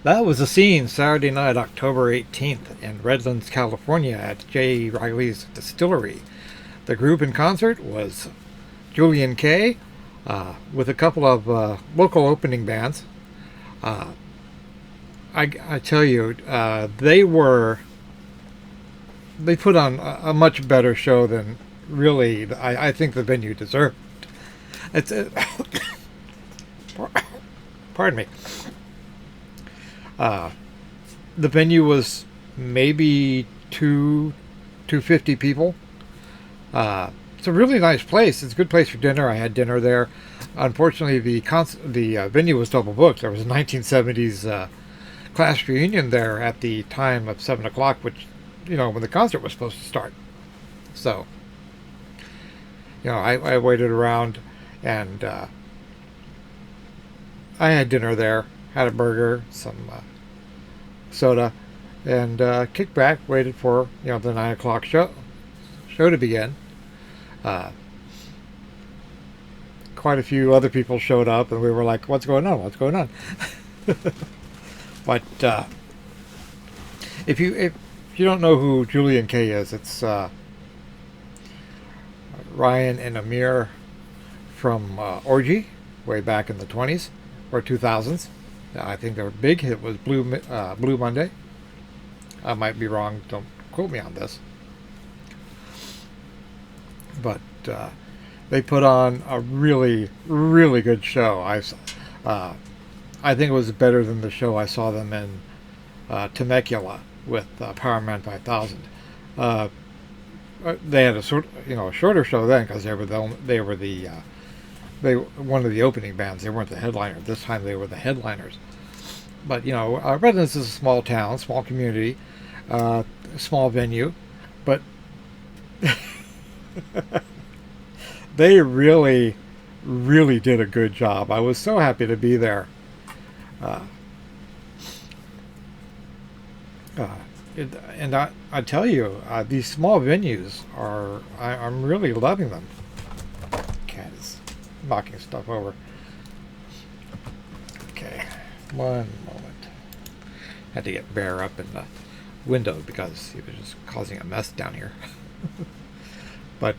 That was the scene Saturday night, October 18th, in Redlands, California, at J. Riley's Distillery. The group in concert was Julien-K, with a couple of local opening bands. Uh, I tell you, they put on a much better show than really I think the venue deserved. It's pardon me. Uh, the venue was maybe 250 people. It's a really nice place. It's a good place for dinner. I had dinner there. Unfortunately, the venue was double booked. There was a 1970s class reunion there at the time of 7 o'clock, which when the concert was supposed to start. So I waited around and I had dinner there. Had a burger, some soda, and kicked back. Waited for the 9 o'clock show to begin. Quite a few other people showed up, and we were like, "What's going on? What's going on?" But if you don't know who Julien-K is, it's Ryan and Amir from Orgy, way back in the 20s or 2000s. I think their big hit was Blue Monday. I might be wrong. Don't quote me on this. But they put on a really, really good show. I think it was better than the show I saw them in Temecula with Powerman 5000. They had a shorter show then because they were one of the opening bands. They weren't the headliner. This time they were the headliners. But Redlands is a small town, small community, small venue, but they really, really did a good job. I was so happy to be there. And I tell you, these small venues I'm really loving them. Cat is knocking stuff over. Okay, one moment. Had to get Bear up in the window because he was just causing a mess down here. But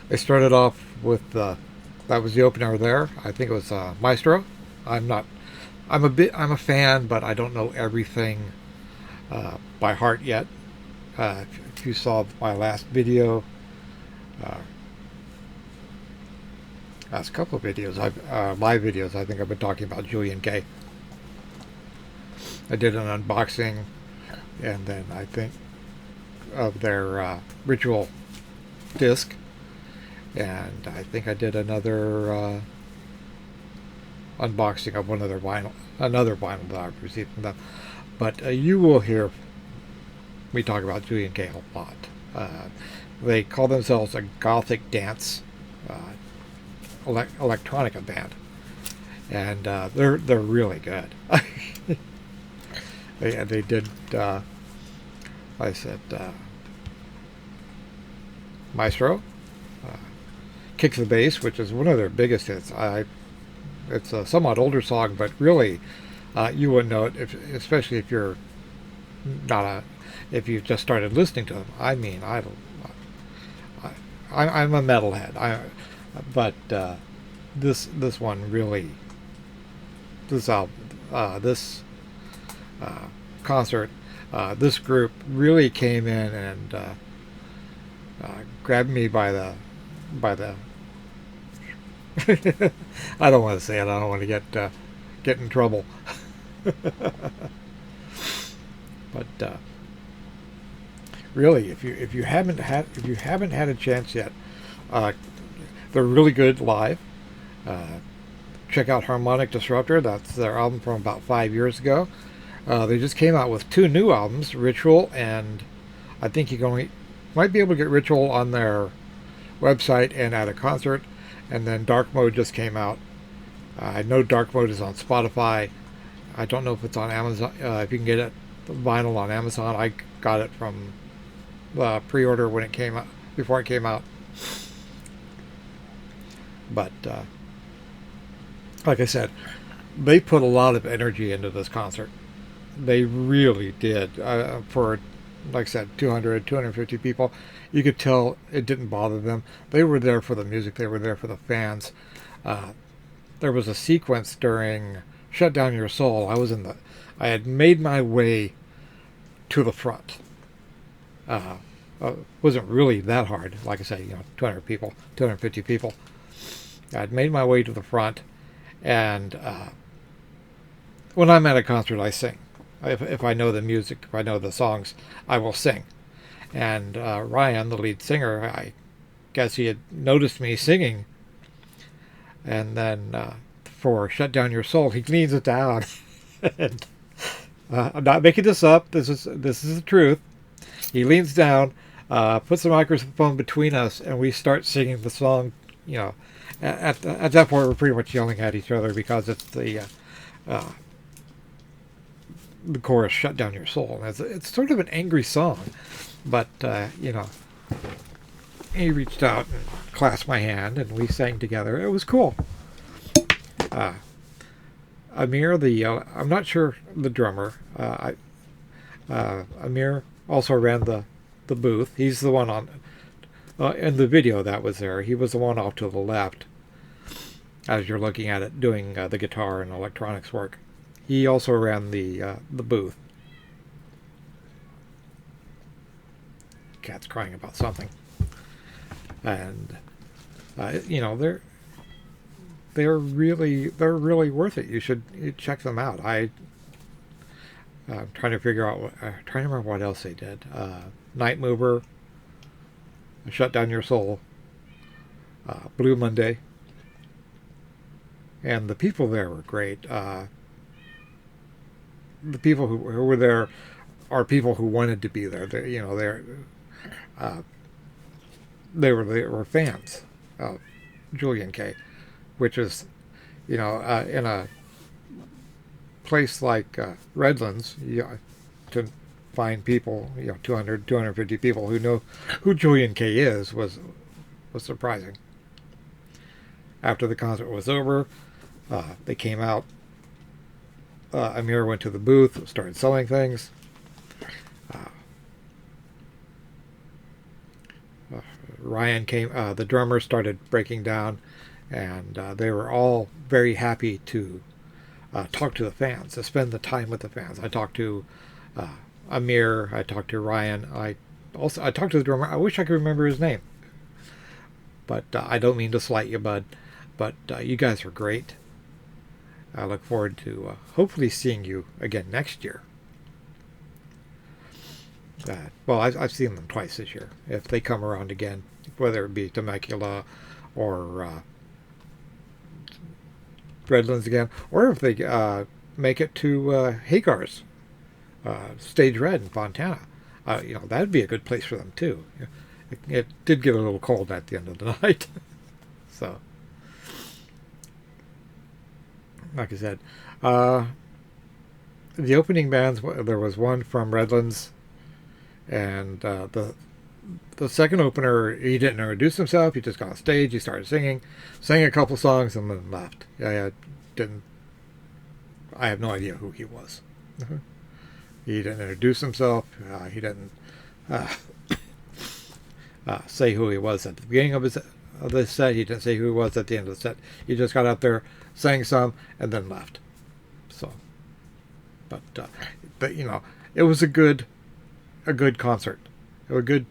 they started off with that was the opener there. I think it was Maestro. I'm a fan, but I don't know everything by heart yet. If you saw my last video, last couple of videos, live videos, I think I've been talking about Julien-K. I did an unboxing, and then I think of their Ritual disc, and I think I did another unboxing of another vinyl that I've received from them. But you will hear me talk about Julien-K a lot. They call themselves a gothic dance electronica band, and they're really good. They did. I said Maestro, Kick the Bass, which is one of their biggest hits. It's a somewhat older song, but really, you wouldn't know it, especially if you're if you've just started listening to them. I mean, I'm a metalhead. But this one really, this album, this concert, this group really came in and grabbed me by the I don't want to say it. I don't want to get in trouble. But really, if you haven't had a chance yet, they're really good live. Check out Harmonic Disruptor. That's their album from about 5 years ago. They just came out with 2 new albums, Ritual, and I think might be able to get Ritual on their website and at a concert. And then Dark Mode just came out. I know Dark Mode is on Spotify. I don't know if it's on Amazon. If you can get it vinyl on Amazon, I got it from pre-order when it came out, before it came out. But like I said, they put a lot of energy into this concert. They really did. For, like I said, 200, 250 people, you could tell it didn't bother them. They were there for the music. They were there for the fans. Uh, there was a sequence during "Shut Down Your Soul." I had made my way to the front. Uh, wasn't really that hard. Like I said, 200 people, 250 people. I'd made my way to the front, and when I'm at a concert, I sing. If I know the music, if I know the songs, I will sing. And Ryan, the lead singer, I guess he had noticed me singing, and then for "Shut Down Your Soul," he leans it down. And, I'm not making this up. This is the truth. He leans down, puts the microphone between us, and we start singing the song. You know, at that point, we're pretty much yelling at each other because it's uh, the chorus "Shut Down Your Soul." And it's sort of an angry song, but he reached out and clasped my hand, and we sang together. It was cool. Uh, Amir, I'm not sure the drummer. Amir also ran the booth. He's the one on in the video that was there. He was the one off to the left, as you're looking at it, doing the guitar and electronics work. He also ran the booth. Cat's crying about something, and they're really worth it. You check them out. I'm trying to figure out. Trying to remember what else they did. Night Mover, Shut Down Your Soul, Blue Monday, and the people there were great. The people who were there are people who wanted to be there. Uh, they were fans of Julien-K, which is, in a place like Redlands, to find people, 200, 250 people who know who Julien-K is was surprising. After the concert was over, they came out. Amir went to the booth, started selling things. Ryan came, the drummer started breaking down, and they were all very happy to talk to the fans, to spend the time with the fans. I talked to Amir, I talked to Ryan, I talked to the drummer. I wish I could remember his name, but I don't mean to slight you, bud, but you guys were great. I look forward to hopefully seeing you again next year. Well, I've seen them twice this year. If they come around again, whether it be Temecula or Redlands again, or if they make it to Hagar's Stage Red in Fontana, that'd be a good place for them too. It did get a little cold at the end of the night, so like I said, the opening bands. There was one from Redlands. And the second opener, he didn't introduce himself. He just got on stage. He started singing, sang a couple songs, and then left. I have no idea who he was. He didn't introduce himself. He didn't say who he was at the beginning of the set. He didn't say who he was at the end of the set. He just got up there, sang some, and then left. So, but it was a good concert. It was a good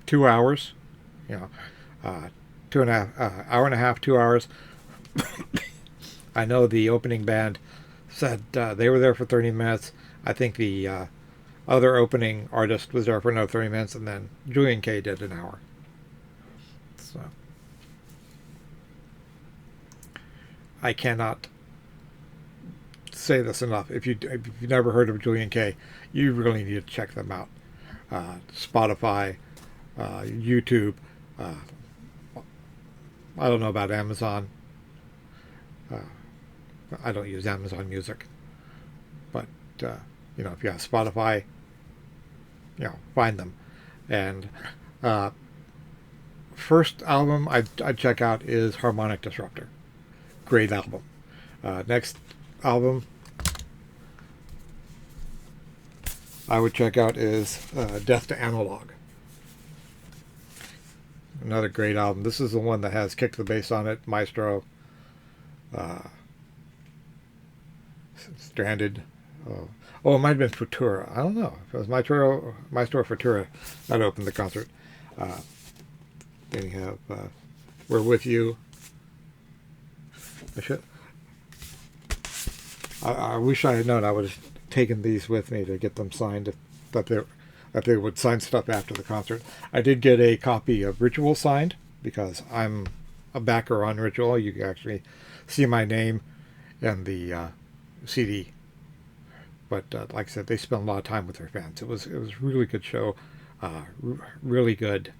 2 hours, 2.5 hour and a half, 2 hours. I know the opening band said they were there for 30 minutes. I think the other opening artist was there for another 30 minutes, and then Julien-K did an hour. So I cannot say this enough. If you've never heard of Julien-K, you really need to check them out. Spotify, YouTube. I don't know about Amazon. I don't use Amazon Music, but if you have Spotify, find them. And first album I'd check out is Harmonic Disruptor. Great album. Next album, I would check out is Death to Analog. Another great album. This is the one that has Kick the Bass on it, Maestro, uh, Stranded. Oh, it might have been Futura. I don't know. If it was Maestro or Futura that opened the concert. Uh, then you have We're With You. I should. I wish I had known. I would have taken these with me to get them signed. That they would sign stuff after the concert. I did get a copy of Ritual signed because I'm a backer on Ritual. You can actually see my name and the CD. But like I said, they spent a lot of time with their fans. It was a really good show, really good.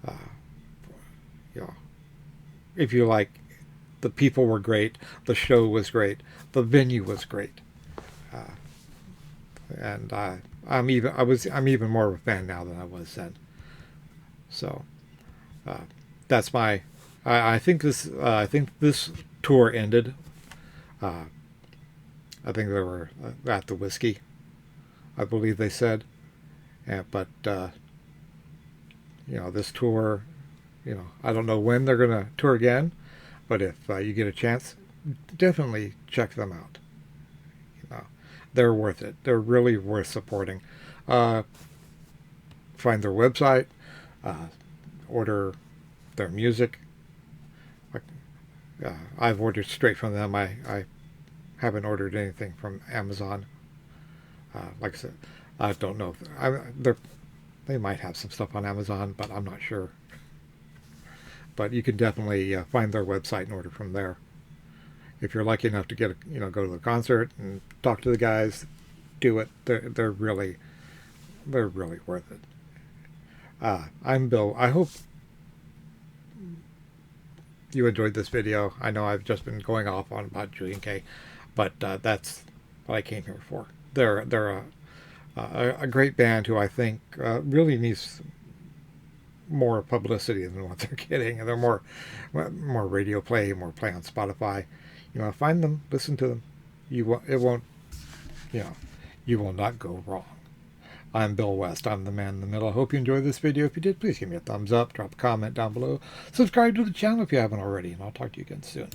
Uh, you know, if you like, the people were great, the show was great, the venue was great, and I'm even more of a fan now than I was then. So uh, that's my. I think this tour ended. Uh, I think they were at the Whiskey, I believe they said. But this tour, I don't know when they're going to tour again, but if you get a chance, definitely check them out. They're worth it. They're really worth supporting. Find their website, order their music. I've ordered straight from them. I haven't ordered anything from Amazon. Like I said, I don't know. They might have some stuff on Amazon, but I'm not sure. But you can definitely find their website and order from there. If you're lucky enough to go to the concert and talk to the guys, do it. They're really worth it. I'm Bill. I hope you enjoyed this video. I know I've just been going off on about Julien-K, but that's what I came here for. They're a great band who I think really needs more publicity than what they're getting, and they're more radio play, more play on Spotify. Find them, listen to them. You will not go wrong. I'm Bill West. I'm the man in the middle. I hope you enjoyed this video. If you did, please give me a thumbs up, drop a comment down below, subscribe to the channel if you haven't already, and I'll talk to you again soon.